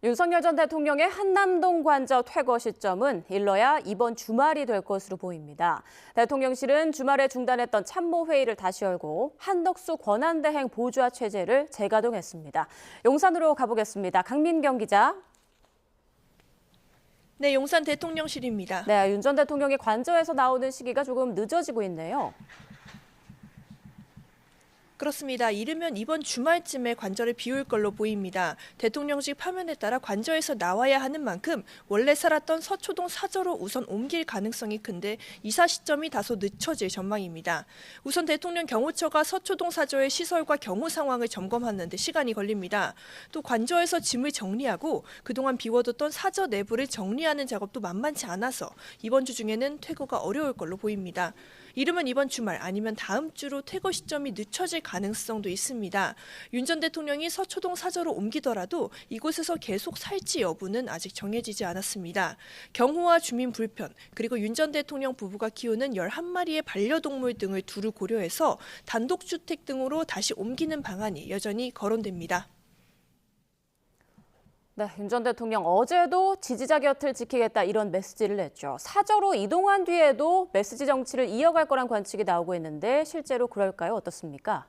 윤석열 전 대통령의 한남동 관저 퇴거 시점은 일러야 이번 주말이 될 것으로 보입니다. 대통령실은 주말에 중단했던 참모회의를 다시 열고 한덕수 권한대행 보좌 체제를 재가동했습니다. 용산으로 가보겠습니다. 강민경 기자. 네, 용산 대통령실입니다. 네, 윤 전 대통령이 관저에서 나오는 시기가 조금 늦어지고 있네요. 그렇습니다. 이르면 이번 주말쯤에 관저를 비울 걸로 보입니다. 대통령직 파면에 따라 관저에서 나와야 하는 만큼 원래 살았던 서초동 사저로 우선 옮길 가능성이 큰데 이사 시점이 다소 늦춰질 전망입니다. 우선 대통령 경호처가 서초동 사저의 시설과 경호 상황을 점검하는 데 시간이 걸립니다. 또 관저에서 짐을 정리하고 그동안 비워뒀던 사저 내부를 정리하는 작업도 만만치 않아서 이번 주 중에는 퇴거가 어려울 걸로 보입니다. 이르면 이번 주말 아니면 다음 주로 퇴거 시점이 늦춰질 가능성도 있습니다. 윤 전 대통령이 서초동 사저로 옮기더라도 이곳에서 계속 살지 여부는 아직 정해지지 않았습니다. 경호와 주민 불편, 그리고 윤 전 대통령 부부가 키우는 11마리의 반려동물 등을 두루 고려해서 단독주택 등으로 다시 옮기는 방안이 여전히 거론됩니다. 네, 윤 전 대통령 어제도 지지자 곁을 지키겠다 이런 메시지를 냈죠. 사저로 이동한 뒤에도 메시지 정치를 이어갈 거란 관측이 나오고 있는데 실제로 그럴까요? 어떻습니까?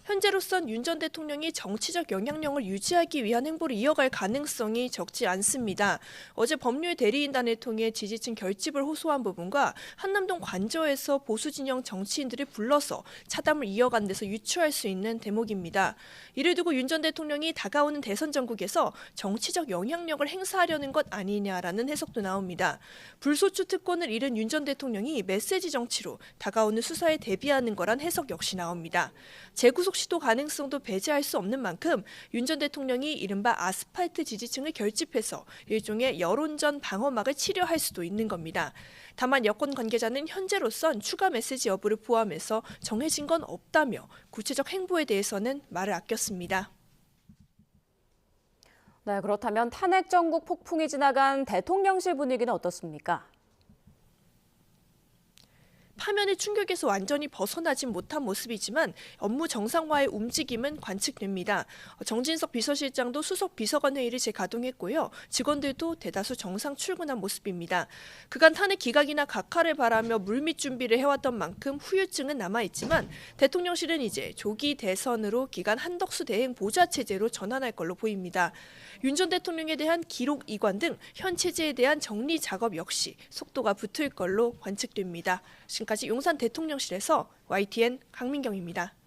현재로선 윤 전 대통령이 정치적 영향력을 유지하기 위한 행보를 이어갈 가능성이 적지 않습니다. 어제 법률 대리인단을 통해 지지층 결집을 호소한 부분과 한남동 관저에서 보수 진영 정치인들을 불러서 차담을 이어간 데서 유추할 수 있는 대목입니다. 이를 두고 윤 전 대통령이 다가오는 대선 전국에서 정치적 영향력을 행사하려는 것 아니냐라는 해석도 나옵니다. 불소추 특권을 잃은 윤 전 대통령이 메시지 정치로 다가오는 수사에 대비하는 거란 해석 역시 나옵니다. 재구속 시도 가능성도 배제할 수 없는 만큼 윤 전 대통령이 이른바 아스팔트 지지층을 결집해서 일종의 여론전 방어막을 치려 할 수도 있는 겁니다. 다만 여권 관계자는 현재로선 추가 메시지 여부를 포함해서 정해진 건 없다며 구체적 행보에 대해서는 말을 아꼈습니다. 네, 그렇다면 탄핵 정국 폭풍이 지나간 대통령실 분위기는 어떻습니까? 파면의 충격에서 완전히 벗어나진 못한 모습이지만 업무 정상화의 움직임은 관측됩니다. 정진석 비서실장도 수석 비서관 회의를 재가동했고요. 직원들도 대다수 정상 출근한 모습입니다. 그간 탄핵 기각이나 각하를 바라며 물밑 준비를 해왔던 만큼 후유증은 남아있지만 대통령실은 이제 조기 대선으로 기간 한덕수 대행 보좌 체제로 전환할 걸로 보입니다. 윤 전 대통령에 대한 기록 이관 등 현 체제에 대한 정리 작업 역시 속도가 붙을 걸로 관측됩니다. 지금까지 용산 대통령실에서 YTN 강민경입니다.